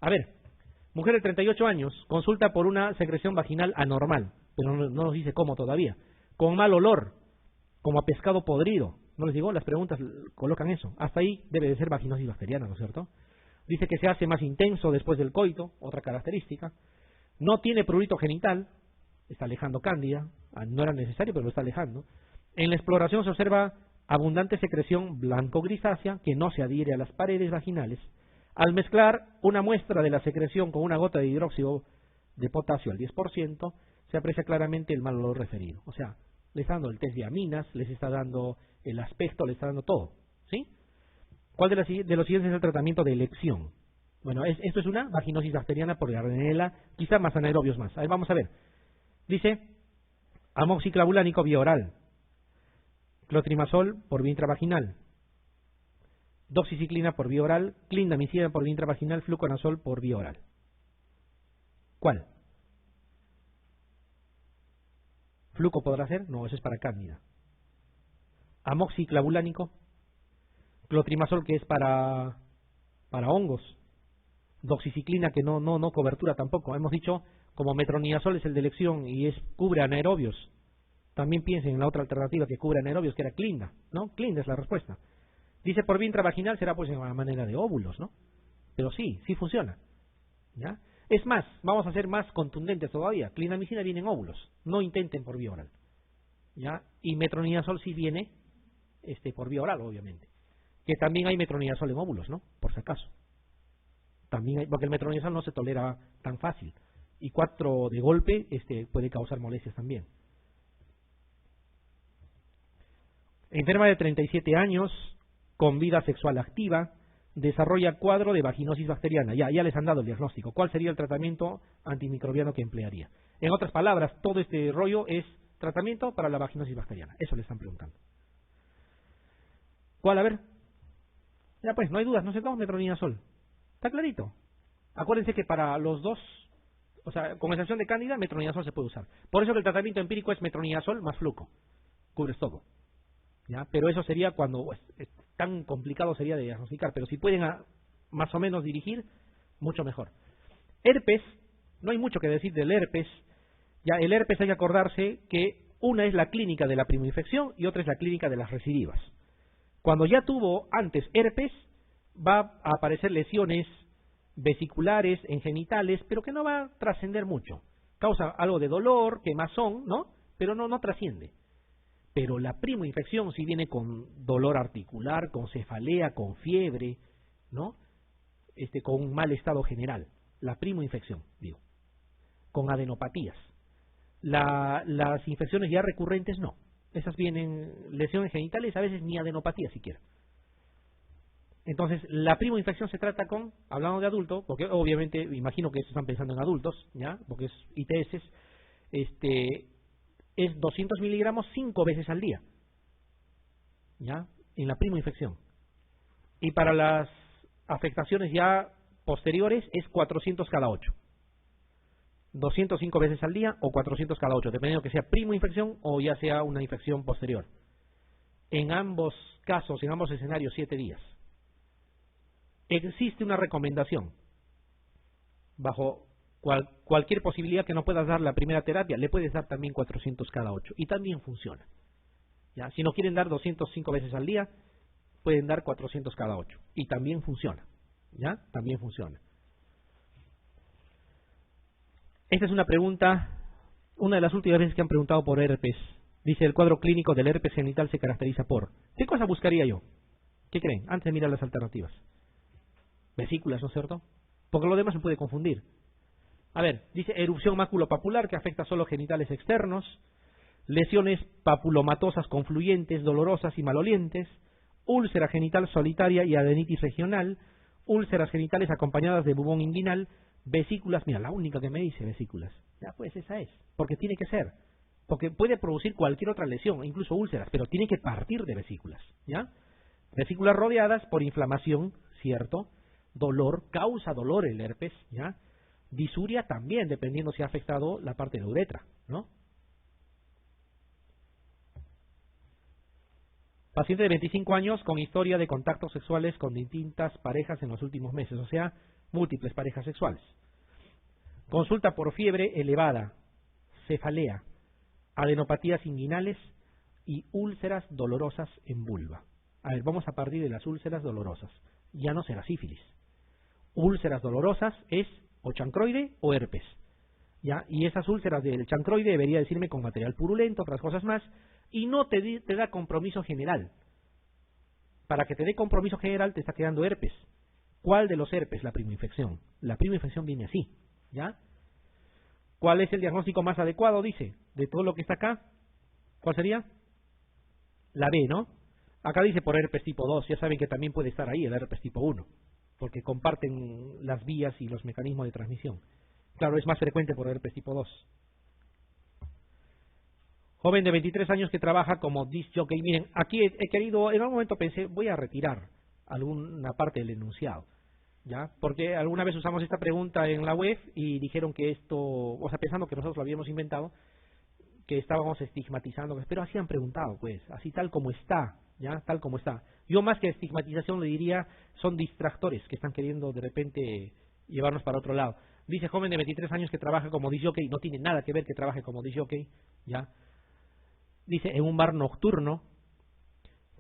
A ver, mujer de 38 años consulta por una secreción vaginal anormal, pero no nos dice cómo todavía, con mal olor, como a pescado podrido. ¿No les digo? Las preguntas colocan eso. Hasta ahí debe de ser vaginosis bacteriana, ¿no es cierto? Dice que se hace más intenso después del coito, otra característica. No tiene prurito genital, está alejando cándida, no era necesario, pero lo está alejando. En la exploración se observa abundante secreción blanco-grisácea que no se adhiere a las paredes vaginales. Al mezclar una muestra de la secreción con una gota de hidróxido de potasio al 10%, se aprecia claramente el mal olor referido. O sea, les está dando el test de aminas, les está dando el aspecto, les está dando todo. ¿Sí? ¿Cuál de los siguientes es el tratamiento de elección? Bueno, esto es una vaginosis bacteriana por Gardnerella, quizá más anaerobios más. Ahí vamos a ver. Dice, amoxiclavulánico vía oral, clotrimazol por vía intravaginal, doxiciclina por vía oral, clindamicina por vía intravaginal, fluconazol por vía oral. ¿Cuál? ¿Fluco podrá ser? No, eso es para cándida. Amoxiclavulánico, clotrimazol que es para hongos, doxiciclina que no cobertura tampoco. Hemos dicho, como metronidazol es el de elección y cubre anaerobios. También piensen en la otra alternativa que cubre anaerobios, que era Clinda, ¿no? Clinda es la respuesta. Dice por vía intravaginal será pues en la manera de óvulos, ¿no? Pero sí funciona, ¿ya? Es más, vamos a ser más contundentes todavía. Clindamicina viene en óvulos, no intenten por vía oral, ¿ya? Y metronidazol sí viene por vía oral, obviamente. Que también hay metronidazol en óvulos, ¿no? Por si acaso. También hay, porque el metronidazol no se tolera tan fácil. Y 4 de golpe puede causar molestias también. Enferma de 37 años, con vida sexual activa, desarrolla cuadro de vaginosis bacteriana. Ya les han dado el diagnóstico. ¿Cuál sería el tratamiento antimicrobiano que emplearía? En otras palabras, todo este rollo es tratamiento para la vaginosis bacteriana. Eso le están preguntando. ¿Cuál? A ver. Ya pues, no hay dudas, no se toma metronidazol. Está clarito. Acuérdense que para los dos, o sea, con excepción de cándida, metronidazol se puede usar. Por eso que el tratamiento empírico es metronidazol más fluco. Cubres todo. ¿Ya? Pero eso sería cuando tan complicado sería de diagnosticar. Pero si pueden más o menos dirigir, mucho mejor. Herpes, no hay mucho que decir del herpes. Ya el herpes hay que acordarse que una es la clínica de la primoinfección y otra es la clínica de las recidivas. Cuando ya tuvo antes herpes, va a aparecer lesiones vesiculares en genitales, pero que no va a trascender mucho. Causa algo de dolor, quemazón, ¿no? Pero no trasciende. Pero la primoinfección sí viene con dolor articular, con cefalea, con fiebre, ¿no? Con un mal estado general. La primoinfección, digo. Con adenopatías. Las infecciones ya recurrentes no. Esas vienen lesiones genitales, a veces ni adenopatía siquiera. Entonces, la primoinfección se trata hablando de adulto, porque obviamente, imagino que están pensando en adultos, ¿ya? Porque es ITS, es 200 miligramos 5 veces al día, ¿ya? En la primoinfección. Y para las afectaciones ya posteriores es 400 cada 8. 205 veces al día o 400 cada 8, dependiendo que sea primoinfección o ya sea una infección posterior. En ambos casos, en ambos escenarios, 7 días. Existe una recomendación. Bajo cualquier posibilidad que no puedas dar la primera terapia, le puedes dar también 400 cada 8. Y también funciona. ¿Ya? Si no quieren dar 205 veces al día, pueden dar 400 cada 8. Y también funciona. ¿Ya? También funciona. Esta es una pregunta, una de las últimas veces que han preguntado por herpes. Dice, el cuadro clínico del herpes genital se caracteriza por... ¿Qué cosa buscaría yo? ¿Qué creen? Antes de mirar las alternativas. Vesículas, ¿no es cierto? Porque lo demás se puede confundir. A ver, dice erupción maculopapular que afecta solo genitales externos, lesiones papulomatosas confluyentes, dolorosas y malolientes, úlcera genital solitaria y adenitis regional, úlceras genitales acompañadas de bubón inguinal, vesículas, mira, la única que me dice vesículas. Ya, pues esa es, porque tiene que ser. Porque puede producir cualquier otra lesión, incluso úlceras, pero tiene que partir de vesículas, ¿ya? Vesículas rodeadas por inflamación, ¿cierto? Dolor, causa dolor el herpes, ¿ya? Disuria también, dependiendo si ha afectado la parte de la uretra, ¿no? Paciente de 25 años con historia de contactos sexuales con distintas parejas en los últimos meses, o sea, múltiples parejas sexuales. Consulta por fiebre elevada, cefalea, adenopatías inguinales y úlceras dolorosas en vulva. A ver, vamos a partir de las úlceras dolorosas. Ya no será sífilis. Úlceras dolorosas es o chancroide o herpes. ¿Ya? Y esas úlceras del chancroide debería decirme con material purulento, otras cosas más, y no te da compromiso general. Para que te dé compromiso general te está quedando herpes. ¿Cuál de los herpes? La primoinfección. La primoinfección viene así, ¿ya? ¿Cuál es el diagnóstico más adecuado? Dice, de todo lo que está acá, ¿cuál sería? La B, ¿no? Acá dice por herpes tipo 2, ya saben que también puede estar ahí el herpes tipo 1, porque comparten las vías y los mecanismos de transmisión. Claro, es más frecuente por herpes tipo 2. Joven de 23 años que trabaja como disc jockey. Miren, aquí he querido, en algún momento pensé, voy a retirar alguna parte del enunciado, ¿ya? Porque alguna vez usamos esta pregunta en la web y dijeron que esto, o sea, pensando que nosotros lo habíamos inventado, que estábamos estigmatizando, pero así han preguntado, pues, así tal como está, ¿ya? Tal como está. Yo más que estigmatización le diría, son distractores que están queriendo de repente llevarnos para otro lado. Dice joven de 23 años que trabaja como disc jockey, no tiene nada que ver que trabaje como disc jockey, ¿ya? Dice, en un bar nocturno,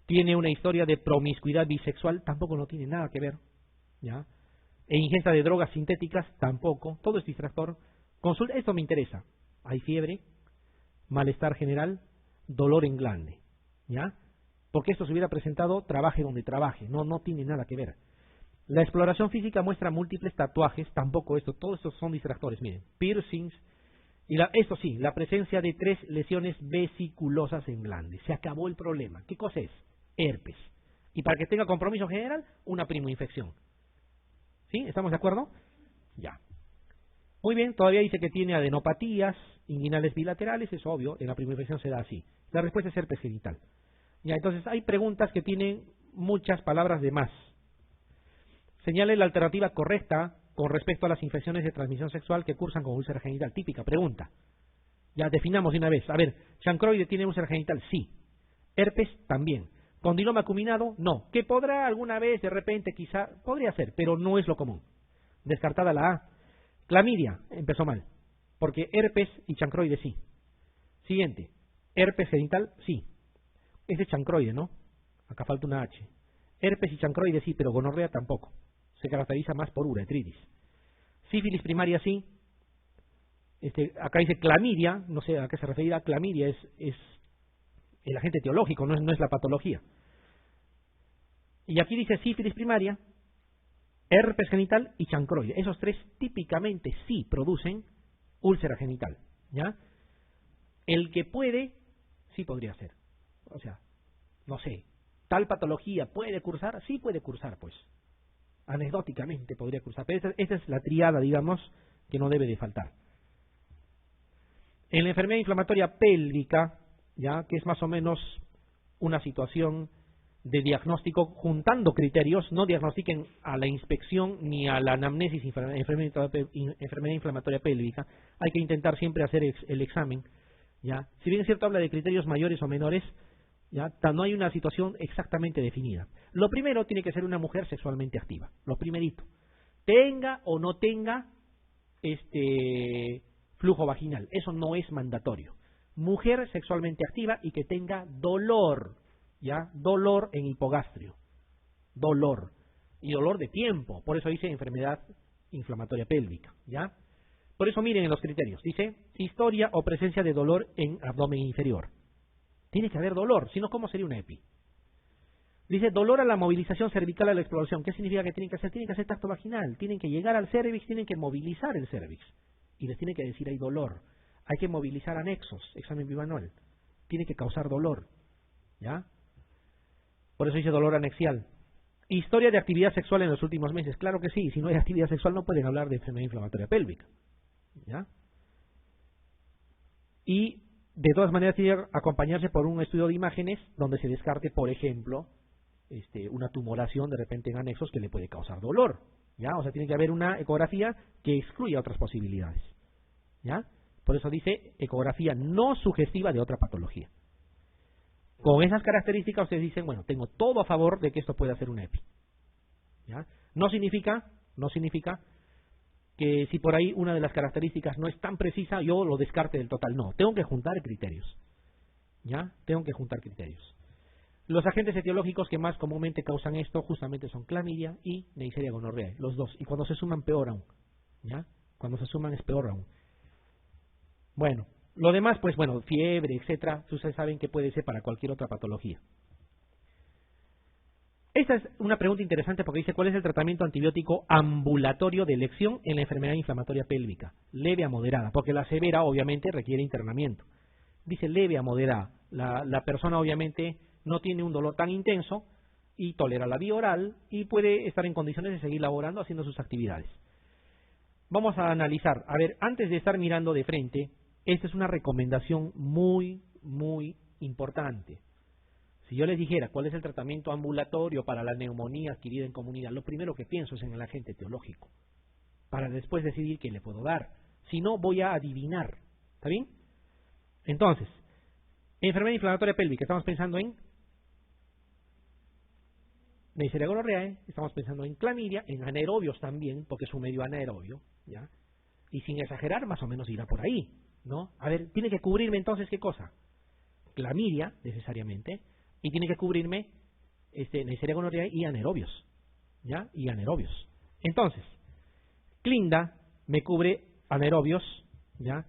tiene una historia de promiscuidad bisexual, tampoco no tiene nada que ver, ¿ya? E ingesta de drogas sintéticas, tampoco, todo es distractor. Consulta, esto me interesa, hay fiebre, malestar general, dolor en glande, ¿ya? Porque esto se hubiera presentado, trabaje donde trabaje, no tiene nada que ver. La exploración física muestra múltiples tatuajes, tampoco esto, todos estos son distractores, miren, piercings. Y esto sí, la presencia de 3 lesiones vesiculosas en glande. Se acabó el problema. ¿Qué cosa es? Herpes. Y para que tenga compromiso general, una primoinfección. ¿Sí? ¿Estamos de acuerdo? Ya. Muy bien, todavía dice que tiene adenopatías inguinales bilaterales, es obvio, en la primoinfección se da así. La respuesta es herpes genital. Ya, entonces hay preguntas que tienen muchas palabras de más. Señale la alternativa correcta con respecto a las infecciones de transmisión sexual que cursan con úlcera genital. Típica pregunta. Ya definamos de una vez. A ver, ¿chancroide tiene úlcera genital? Sí. ¿Herpes? También. ¿Condiloma acuminado? No. ¿Que podrá alguna vez, de repente, quizá? Podría ser, pero no es lo común. Descartada la A. Clamidia. Empezó mal. Porque herpes y chancroide sí. Siguiente. ¿Herpes genital? Sí. Ese es chancroide, ¿no? Acá falta una H. Herpes y chancroide sí, pero gonorrea tampoco. Se caracteriza más por uretritis. Sífilis primaria sí. Acá dice clamidia, no sé a qué se referirá. Clamidia es el agente etiológico, no es la patología. Y aquí dice sífilis primaria, herpes genital y chancroide. Esos 3 típicamente sí producen úlcera genital, ¿ya? El que puede, sí podría ser. O sea, no sé, tal patología puede cursar, sí puede cursar, pues. Anecdóticamente podría cursar. Pero esta es la triada, digamos, que no debe de faltar. En la enfermedad inflamatoria pélvica, ya que es más o menos una situación de diagnóstico juntando criterios, no diagnostiquen a la inspección ni a la anamnesis enfermedad inflamatoria pélvica, hay que intentar siempre hacer el examen, ya. Si bien es cierto habla de criterios mayores o menores, ya, no hay una situación exactamente definida. Lo primero tiene que ser una mujer sexualmente activa, lo primerito. Tenga o no tenga flujo vaginal, eso no es mandatorio. Mujer sexualmente activa y que tenga dolor, ya, dolor en hipogastrio, dolor y dolor de tiempo, por eso dice enfermedad inflamatoria pélvica, ya. Por eso miren en los criterios, dice historia o presencia de dolor en abdomen inferior. Tiene que haber dolor, si no, ¿cómo sería una EPI? Dice dolor a la movilización cervical a la exploración. ¿Qué significa que tienen que hacer? Tienen que hacer tacto vaginal, tienen que llegar al cervix, tienen que movilizar el cervix. Y les tiene que decir hay dolor. Hay que movilizar anexos, examen bimanual. Tiene que causar dolor, ¿ya? Por eso dice dolor anexial. Historia de actividad sexual en los últimos meses. Claro que sí, si no hay actividad sexual no pueden hablar de enfermedad inflamatoria pélvica, ¿ya? Y de todas maneras tiene que acompañarse por un estudio de imágenes donde se descarte, por ejemplo, una tumoración de repente en anexos que le puede causar dolor, ¿ya? O sea, tiene que haber una ecografía que excluya otras posibilidades, ¿ya? Por eso dice ecografía no sugestiva de otra patología. Con esas características ustedes dicen, bueno, tengo todo a favor de que esto pueda ser una EPI, ¿ya? No significa No significa que si por ahí una de las características no es tan precisa, yo lo descarte del total. No, tengo que juntar criterios. ¿Ya? Tengo que juntar criterios. Los agentes etiológicos que más comúnmente causan esto justamente son clamidia y Neisseria gonorrhoeae, los dos. Y cuando se suman, peor aún. ¿Ya? Cuando se suman es peor aún. Bueno, lo demás, pues bueno, fiebre, etcétera, ustedes saben que puede ser para cualquier otra patología. Esta es una pregunta interesante porque dice, ¿cuál es el tratamiento antibiótico ambulatorio de elección en la enfermedad inflamatoria pélvica? Leve a moderada, porque la severa obviamente requiere internamiento. Dice leve a moderada. La persona obviamente no tiene un dolor tan intenso y tolera la vía oral y puede estar en condiciones de seguir laborando haciendo sus actividades. Vamos a analizar. A ver, antes de estar mirando de frente, esta es una recomendación muy, muy importante. Si yo les dijera cuál es el tratamiento ambulatorio para la neumonía adquirida en comunidad, lo primero que pienso es en el agente etiológico, para después decidir qué le puedo dar. Si no, voy a adivinar. ¿Está bien? Entonces, enfermedad inflamatoria pélvica, estamos pensando en Neisseria gonorrhoeae, estamos pensando en clamidia, en anaerobios también, porque es un medio anaerobio, ¿ya? Y sin exagerar, más o menos irá por ahí, ¿no? A ver, tiene que cubrirme entonces, ¿qué cosa? Clamidia, necesariamente, y tiene que cubrirme Neisseria gonorrhoeae y anaerobios, ¿ya? Y anaerobios. Entonces, Clinda me cubre anaerobios, ¿ya?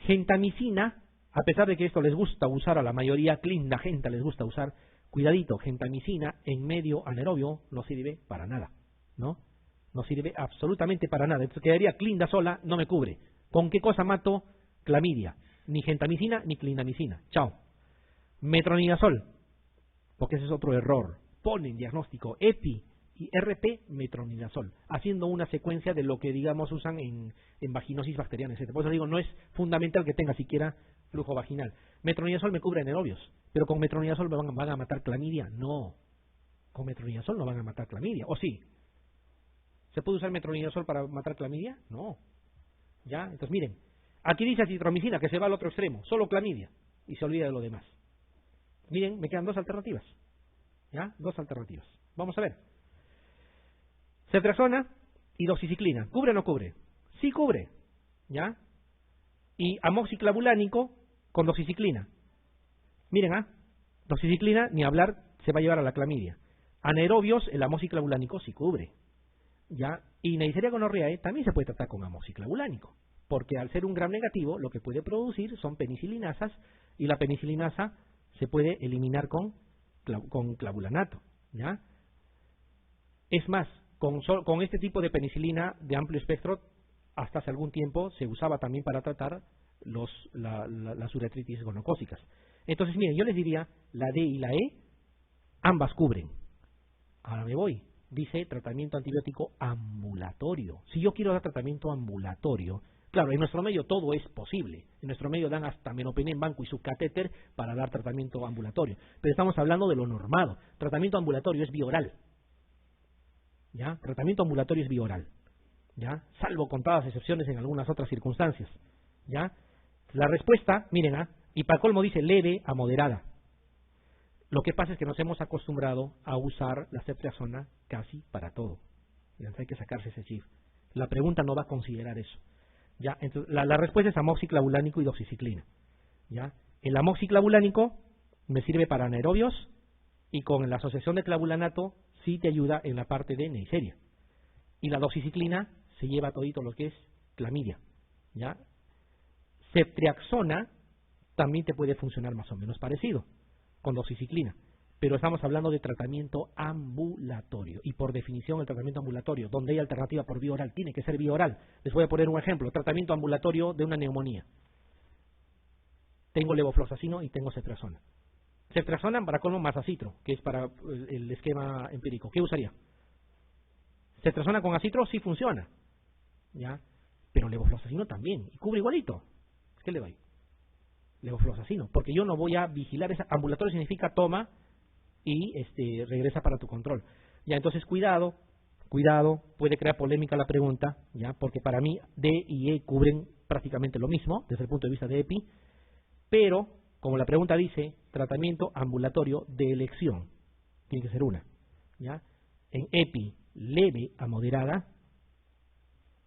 Gentamicina, a pesar de que esto les gusta usar a la mayoría, Clinda, Genta les gusta usar, cuidadito, gentamicina en medio anaerobio no sirve para nada, ¿no? No sirve absolutamente para nada. Entonces quedaría Clinda sola, no me cubre. ¿Con qué cosa mato clamidia? Ni gentamicina ni clindamicina. Chao. Metronidazol, porque ese es otro error. Ponen diagnóstico EPI y RP metronidazol, haciendo una secuencia de lo que digamos usan en vaginosis bacteriana, etc. Por eso digo, no es fundamental que tenga siquiera flujo vaginal. Metronidazol me cubre anaerobios, pero con metronidazol me van a matar clamidia. No, con metronidazol no van a matar clamidia. ¿O sí? ¿Se puede usar metronidazol para matar clamidia? No. ¿Ya? Entonces miren, aquí dice acitromicina, que se va al otro extremo, solo clamidia, y se olvida de lo demás. Miren, me quedan dos alternativas. ¿Ya? Dos alternativas. Vamos a ver. Ceftriaxona y doxiciclina. ¿Cubre o no cubre? Sí cubre. ¿Ya? Y amoxiclavulánico con doxiciclina. Miren, doxiciclina, ni hablar, se va a llevar a la clamidia. Anaerobios, el amoxiclavulánico sí cubre. ¿Ya? Y Neisseria gonorrhoeae también se puede tratar con amoxiclavulánico, porque al ser un gram negativo, lo que puede producir son penicilinasas, y la penicilinasa se puede eliminar con clavulanato. ¿Ya? Es más, con este tipo de penicilina de amplio espectro, hasta hace algún tiempo se usaba también para tratar las uretritis gonocócicas. Entonces, miren, yo les diría, la D y la E, ambas cubren. Ahora me voy. Dice tratamiento antibiótico ambulatorio. Si yo quiero dar tratamiento ambulatorio, claro, en nuestro medio todo es posible. En nuestro medio dan hasta menopené en banco y subcatéter para dar tratamiento ambulatorio. Pero estamos hablando de lo normado. Tratamiento ambulatorio es bioral. ¿Ya? Tratamiento ambulatorio es bioral. ¿Ya? Salvo contadas excepciones en algunas otras circunstancias. ¿Ya? La respuesta, miren, y para colmo dice leve a moderada. Lo que pasa es que nos hemos acostumbrado a usar la ceftriaxona casi para todo. Entonces hay que sacarse ese chip. La pregunta no va a considerar eso. ¿Ya? Entonces, la respuesta es amoxiclavulánico y doxiciclina. ¿Ya? El amoxiclavulánico me sirve para anaerobios y con la asociación de clavulanato sí te ayuda en la parte de Neisseria. Y la doxiciclina se lleva todito lo que es clamidia. ¿Ya? Ceftriaxona también te puede funcionar más o menos parecido con doxiciclina, pero estamos hablando de tratamiento ambulatorio, y por definición el tratamiento ambulatorio, donde hay alternativa por vía oral, tiene que ser vía oral. Les voy a poner un ejemplo, tratamiento ambulatorio de una neumonía. Tengo levofloxacino y tengo ceftriaxona. Ceftriaxona para colmo más acitro, que es para el esquema empírico. ¿Qué usaría? Ceftriaxona con acitro sí funciona, ¿ya? Pero levofloxacino también, y cubre igualito. ¿Qué le doy? Levofloxacino, porque yo no voy a vigilar esa. Ambulatorio significa toma y regresa para tu control. Ya, entonces cuidado, puede crear polémica la pregunta, ya, porque para mí D y E cubren prácticamente lo mismo desde el punto de vista de EPI, pero como la pregunta dice tratamiento ambulatorio de elección, tiene que ser una, ya. En EPI leve a moderada,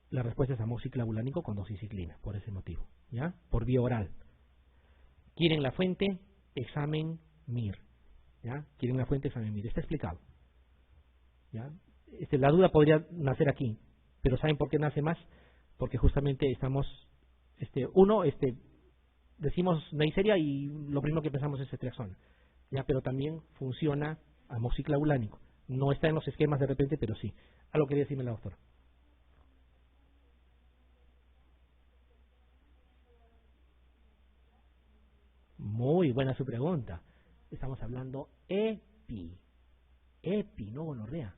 La respuesta es amoxiclavulánico con doxiciclina, por ese motivo, ¿ya? Por vía oral. ¿Quieren la fuente? Examen MIR, ¿ya? ¿Quieren la fuente? Examen MIR. Está explicado, ¿ya? La duda podría nacer aquí, pero ¿saben por qué nace más? Porque justamente estamos, decimos Neisseria y lo primero que pensamos es ceftriaxona, ¿ya? Pero también funciona amoxiclavulánico. No está en los esquemas de repente, pero sí. Algo quería decirme la doctora. Muy buena su pregunta. Estamos hablando EPI. EPI, no gonorrea.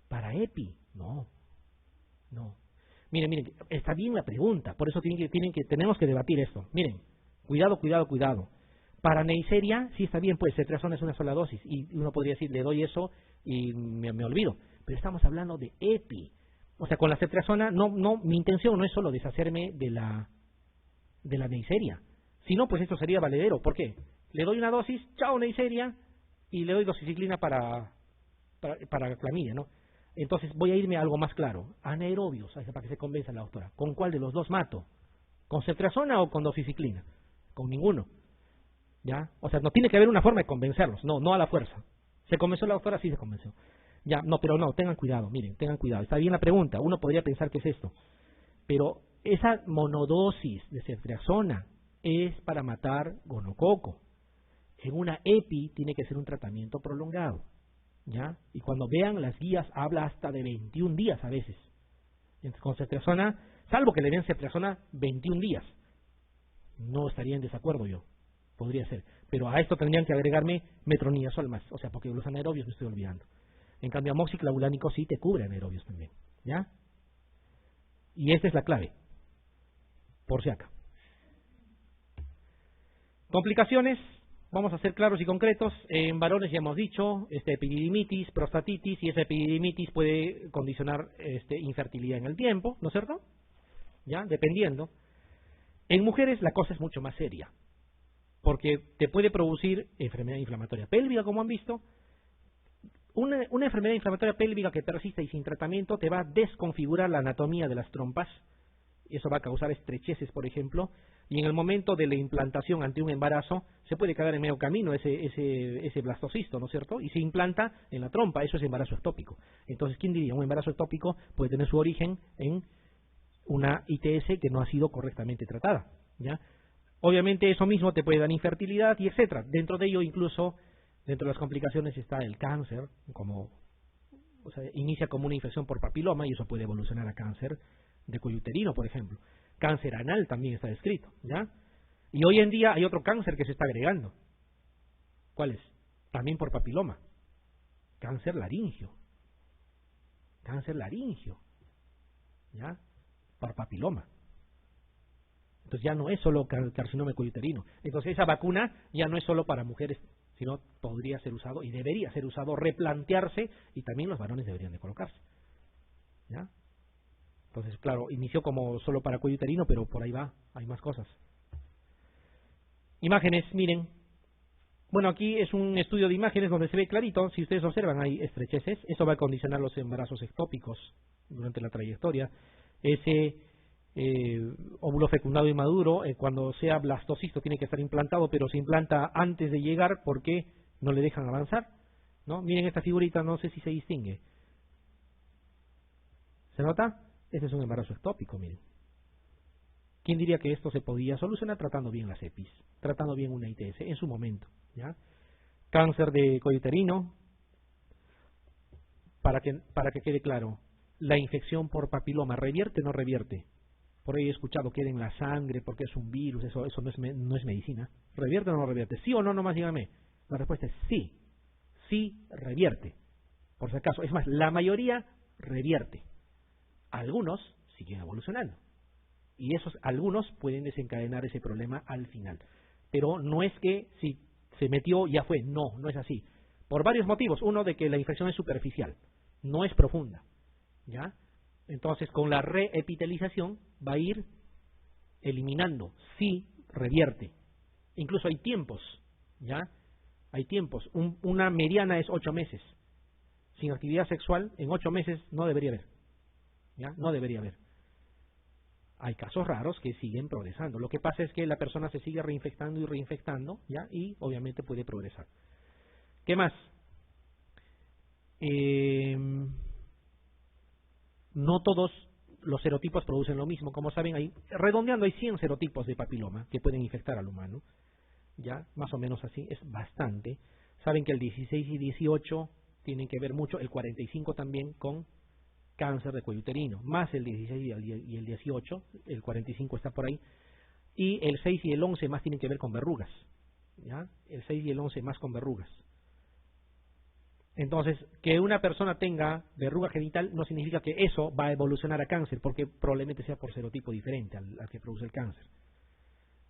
Para EPI, no. Miren, está bien la pregunta, por eso tenemos que debatir esto. Miren, cuidado. Para Neisseria, sí está bien, pues ceftriaxona es una sola dosis, y uno podría decir, le doy eso y me olvido. Pero estamos hablando de EPI. O sea, con la ceftriaxona, mi intención no es solo deshacerme de la Neisseria. Si no, pues esto sería valedero. ¿Por qué? Le doy una dosis, chao Neisseria, y le doy doxiciclina para clamidia, ¿no? Entonces voy a irme a algo más claro. Anaerobios, para que se convenza la doctora. ¿Con cuál de los dos mato? ¿Con ceftriaxona o con doxiciclina? Con ninguno, ¿ya? O sea, no tiene que haber una forma de convencerlos, no a la fuerza. ¿Se convenció la doctora? Sí se convenció. Ya, pero no, tengan cuidado, miren, tengan cuidado. Está bien la pregunta, uno podría pensar que es esto. Pero esa monodosis de ceftriaxona es para matar gonococo. En una EPI tiene que ser un tratamiento prolongado, ¿ya? Y cuando vean las guías habla hasta de 21 días a veces. Entonces, con ceftriaxona, salvo que le den ceftriaxona 21 días, no estaría en desacuerdo yo. Podría ser. Pero a esto tendrían que agregarme metronidazol más, o sea, porque los anaerobios me estoy olvidando. En cambio, amoxiclavulánico sí te cubre anaerobios también, ¿ya? Y esta es la clave, por si acá. Complicaciones, vamos a ser claros y concretos. En varones ya hemos dicho, epididimitis, prostatitis, y esa epididimitis puede condicionar infertilidad en el tiempo, ¿no es cierto? Ya, dependiendo. En mujeres la cosa es mucho más seria, porque te puede producir enfermedad inflamatoria pélvica, como han visto. Una enfermedad inflamatoria pélvica que persiste y sin tratamiento te va a desconfigurar la anatomía de las trompas. Eso va a causar estrecheces, por ejemplo, y en el momento de la implantación ante un embarazo se puede quedar en medio camino ese blastocisto, ¿no es cierto? Y se implanta en la trompa, eso es embarazo ectópico. Entonces, ¿quién diría? Un embarazo ectópico puede tener su origen en una ITS que no ha sido correctamente tratada, ¿ya? Obviamente eso mismo te puede dar infertilidad y etcétera. Dentro de ello, incluso, dentro de las complicaciones está el cáncer, inicia como una infección por papiloma y eso puede evolucionar a cáncer de cuello uterino, por ejemplo. Cáncer anal también está descrito, ¿ya? Y hoy en día hay otro cáncer que se está agregando. ¿Cuál es? También por papiloma. Cáncer laringio. ¿Ya? Por papiloma. Entonces ya no es solo carcinoma de cuello uterino. Entonces esa vacuna ya no es solo para mujeres, sino podría ser usado y debería ser usado, replantearse, y también los varones deberían de colocarse, ¿ya? Entonces, claro, inició como solo para cuello uterino, pero por ahí va, hay más cosas. Imágenes, miren. Bueno, aquí es un estudio de imágenes donde se ve clarito, si ustedes observan, hay estrecheces. Eso va a condicionar los embarazos ectópicos durante la trayectoria. Ese óvulo fecundado y maduro, cuando sea blastocisto, tiene que estar implantado, pero se implanta antes de llegar porque no le dejan avanzar, ¿no? Miren esta figurita, no sé si se distingue. ¿Se nota? Este es un embarazo ectópico, miren. ¿Quién diría que esto se podía solucionar tratando bien las EPIs, tratando bien una ITS en su momento, ¿ya? Cáncer de cuello uterino, para que quede claro, la infección por papiloma, ¿revierte o no revierte? Por ahí he escuchado que en la sangre porque es un virus, eso no es medicina. ¿Revierte o no revierte? ¿Sí o no? Nomás dígame. La respuesta es sí. Sí revierte. Por si acaso. Es más, la mayoría revierte. Algunos siguen evolucionando. Y esos algunos pueden desencadenar ese problema al final. Pero no es que si se metió ya fue. No, no es así. Por varios motivos. Uno, de que la infección es superficial. No es profunda. ¿Ya? Entonces, con la reepitelización va a ir eliminando. Sí revierte. Incluso hay tiempos. ¿Ya? Hay tiempos. Una mediana es 8 meses. Sin actividad sexual, en 8 meses no debería haber. ¿ya? No debería haber. Hay casos raros que siguen progresando. Lo que pasa es que la persona se sigue reinfectando y reinfectando, ¿ya? Y obviamente puede progresar. ¿Qué más? No todos los serotipos producen lo mismo. Como saben, redondeando hay 100 serotipos de papiloma que pueden infectar al humano. ¿Ya? Más o menos así, es bastante. Saben que el 16 y 18 tienen que ver mucho, el 45 también con cáncer de cuello uterino, más el 16 y el 18, el 45 está por ahí, y el 6 y el 11 más tienen que ver con verrugas, ¿ya? El 6 y el 11 más con verrugas. Entonces, que una persona tenga verruga genital no significa que eso va a evolucionar a cáncer, porque probablemente sea por serotipo diferente al que produce el cáncer,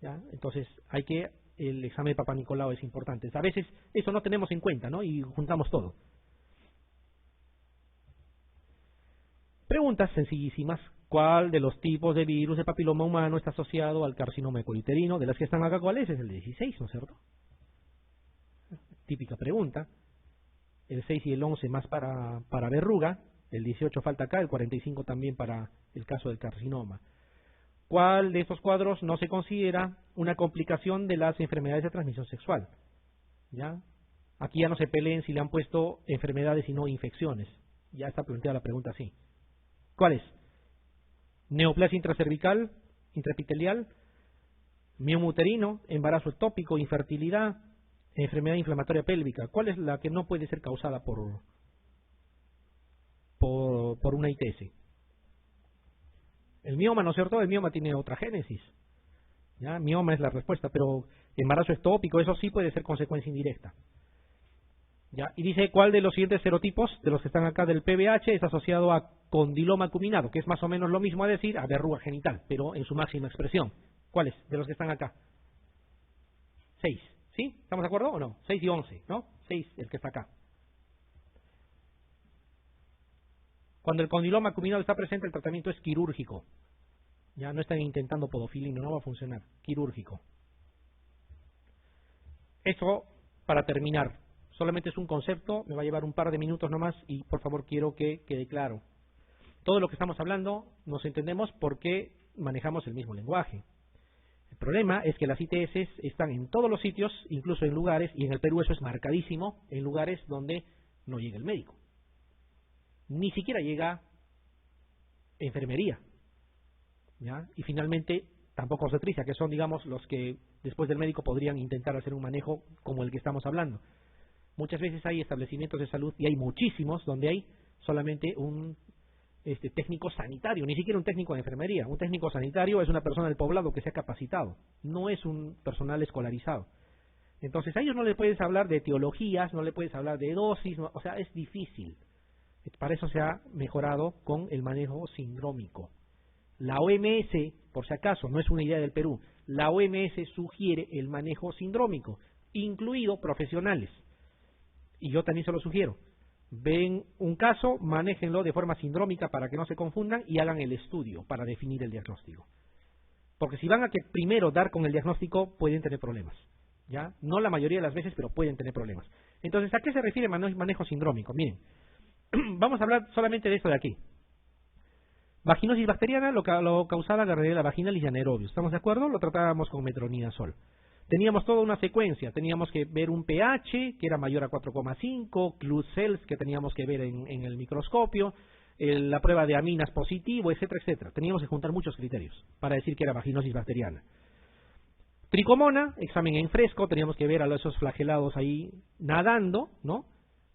¿ya? Entonces, el examen de Papá Nicolau es importante. A veces eso no tenemos en cuenta, ¿no? Y juntamos todo. Preguntas sencillísimas. ¿Cuál de los tipos de virus de papiloma humano está asociado al carcinoma de cuello uterino? De las que están acá, ¿cuál es? Es el 16, ¿no es cierto? Típica pregunta. El 6 y el 11 más para verruga. El 18 falta acá, el 45 también para el caso del carcinoma. ¿Cuál de estos cuadros no se considera una complicación de las enfermedades de transmisión sexual? ¿Ya? Aquí ya no se peleen si le han puesto enfermedades y no infecciones. Ya está planteada la pregunta así. ¿Cuál es? Neoplasia intracervical, intraepitelial, mioma uterino, embarazo ectópico, infertilidad, enfermedad inflamatoria pélvica. ¿Cuál es la que no puede ser causada por una ITS? El mioma, ¿no es cierto? El mioma tiene otra génesis. ¿Ya? Mioma es la respuesta, pero embarazo ectópico, eso sí puede ser consecuencia indirecta. ¿Ya? Y dice, ¿cuál de los siguientes serotipos, de los que están acá del PBH, es asociado a condiloma acuminado? Que es más o menos lo mismo a decir a verruga genital, pero en su máxima expresión. ¿Cuáles de los que están acá? 6, ¿sí? ¿Estamos de acuerdo o no? 6 y 11, ¿no? 6 el que está acá. Cuando el condiloma acuminado está presente, el tratamiento es quirúrgico. Ya no están intentando podofilina, no va a funcionar. Quirúrgico. Eso para terminar. Solamente es un concepto, me va a llevar un par de minutos nomás y por favor quiero que quede claro. Todo lo que estamos hablando nos entendemos porque manejamos el mismo lenguaje. El problema es que las ITS están en todos los sitios, incluso en lugares, y en el Perú eso es marcadísimo, en lugares donde no llega el médico. Ni siquiera llega enfermería. ¿Ya? Y finalmente tampoco obstetricia, que son, digamos, los que después del médico podrían intentar hacer un manejo como el que estamos hablando. Muchas veces hay establecimientos de salud, y hay muchísimos, donde hay solamente un técnico sanitario, ni siquiera un técnico de enfermería. Un técnico sanitario es una persona del poblado que se ha capacitado, no es un personal escolarizado. Entonces a ellos no le puedes hablar de teologías, no le puedes hablar de dosis, o sea, es difícil. Para eso se ha mejorado con el manejo sindrómico. La OMS, por si acaso, no es una idea del Perú, la OMS sugiere el manejo sindrómico, incluido profesionales. Y yo también se lo sugiero. Ven un caso, manéjenlo de forma sindrómica para que no se confundan y hagan el estudio para definir el diagnóstico. Porque si van a que primero dar con el diagnóstico, pueden tener problemas. ¿Ya? No la mayoría de las veces, pero pueden tener problemas. Entonces, ¿a qué se refiere manejo sindrómico? Miren, vamos a hablar solamente de esto de aquí. Vaginosis bacteriana lo causaba Gardnerella vaginalis y anaerobios. ¿Estamos de acuerdo? Lo tratábamos con metronidazol. Teníamos toda una secuencia, teníamos que ver un pH que era mayor a 4,5, Kluss-Seltz que teníamos que ver en el microscopio, la prueba de aminas positivo, etcétera, etcétera. Teníamos que juntar muchos criterios para decir que era vaginosis bacteriana. Tricomona, examen en fresco, teníamos que ver a esos flagelados ahí nadando, ¿no?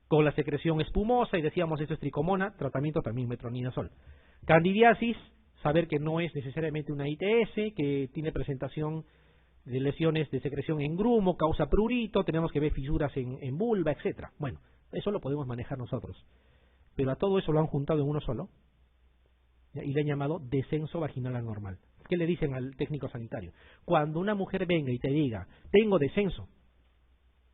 Con la secreción espumosa y decíamos esto es tricomona, tratamiento también metronidazol. Candidiasis, saber que no es necesariamente una ITS, que tiene presentación de lesiones de secreción en grumo, causa prurito, tenemos que ver fisuras en vulva, etcétera. Bueno, eso lo podemos manejar nosotros. Pero a todo eso lo han juntado en uno solo, ¿ya? Y le han llamado descenso vaginal anormal. ¿Qué le dicen al técnico sanitario? Cuando una mujer venga y te diga, tengo descenso,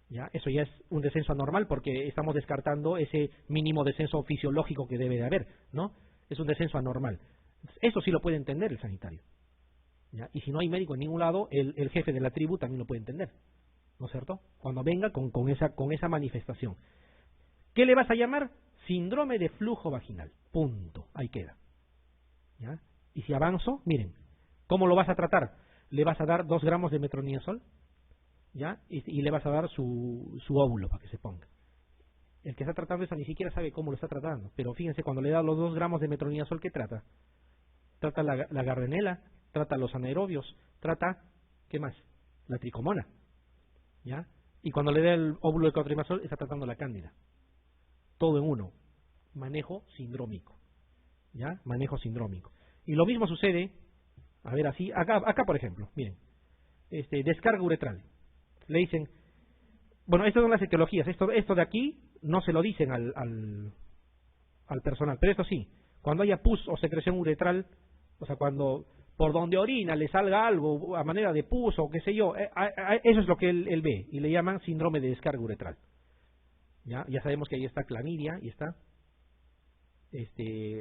¿ya? Eso ya es un descenso anormal porque estamos descartando ese mínimo descenso fisiológico que debe de haber, ¿no? Es un descenso anormal. Eso sí lo puede entender el sanitario. ¿Ya? Y si no hay médico en ningún lado, el jefe de la tribu también lo puede entender, ¿no es cierto? Cuando venga con esa manifestación. ¿Qué le vas a llamar? Síndrome de flujo vaginal. Punto. Ahí queda. ¿ya? Y si avanzo, miren, ¿cómo lo vas a tratar? Le vas a dar 2 gramos de metronidazol, ¿ya? Y le vas a dar su óvulo para que se ponga. El que está tratando eso ni siquiera sabe cómo lo está tratando, pero fíjense, cuando le da los 2 gramos de metronidazol, ¿qué trata? Trata la gardnerela, trata los anaerobios, trata, ¿qué más? La tricomona, ¿ya? Y cuando le da el óvulo de clotrimazol, está tratando la cándida. Todo en uno. Manejo sindrómico, ¿ya? Manejo sindrómico. Y lo mismo sucede, a ver así, acá por ejemplo, miren, descarga uretral. Le dicen, bueno, esto son las etiologías, esto de aquí no se lo dicen al personal, pero esto sí, cuando haya pus o secreción uretral, o sea, cuando por donde orina le salga algo a manera de pus o qué sé yo, eso es lo que él ve, y le llaman síndrome de descarga uretral. Ya sabemos que ahí está clamidia y está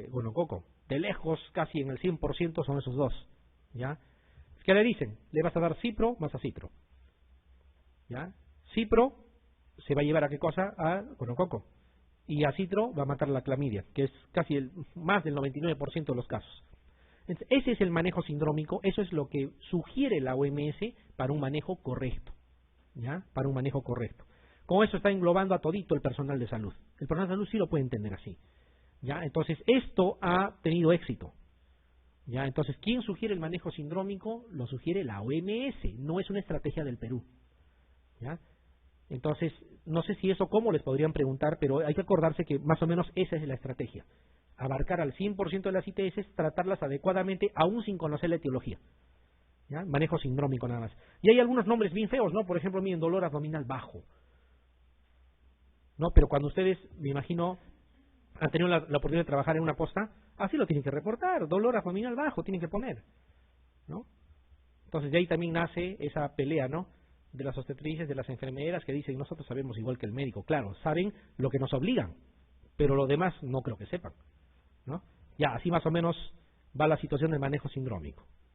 gonococo. De lejos, casi en el 100% son esos dos. ¿Ya? ¿Qué le dicen? Le vas a dar cipro más acitro. ¿Ya? Cipro se va a llevar a qué cosa? A gonococo. Y acitro va a matar la clamidia, que es casi más del 99% de los casos. Entonces, ese es el manejo sindrómico, eso es lo que sugiere la OMS para un manejo correcto. ¿Ya? Para un manejo correcto. Con eso está englobando a todito el personal de salud. El personal de salud sí lo puede entender así. ¿Ya? Entonces, esto ha tenido éxito. ¿Ya? Entonces, ¿quién sugiere el manejo sindrómico? Lo sugiere la OMS, no es una estrategia del Perú. ¿Ya? Entonces, no sé si eso cómo les podrían preguntar, pero hay que acordarse que más o menos esa es la estrategia. Abarcar al 100% de las ITS, tratarlas adecuadamente, aún sin conocer la etiología. ¿Ya? Manejo sindrómico nada más. Y hay algunos nombres bien feos, ¿no? Por ejemplo, miren, dolor abdominal bajo. ¿No? Pero cuando ustedes, me imagino, han tenido la oportunidad de trabajar en una posta, así lo tienen que reportar, dolor abdominal bajo, tienen que poner, ¿no? Entonces de ahí también nace esa pelea, ¿no? De las obstetrices, de las enfermeras que dicen, nosotros sabemos igual que el médico, claro, saben lo que nos obligan, pero lo demás no creo que sepan, ¿no? Ya, así más o menos va la situación de manejo sindrómico.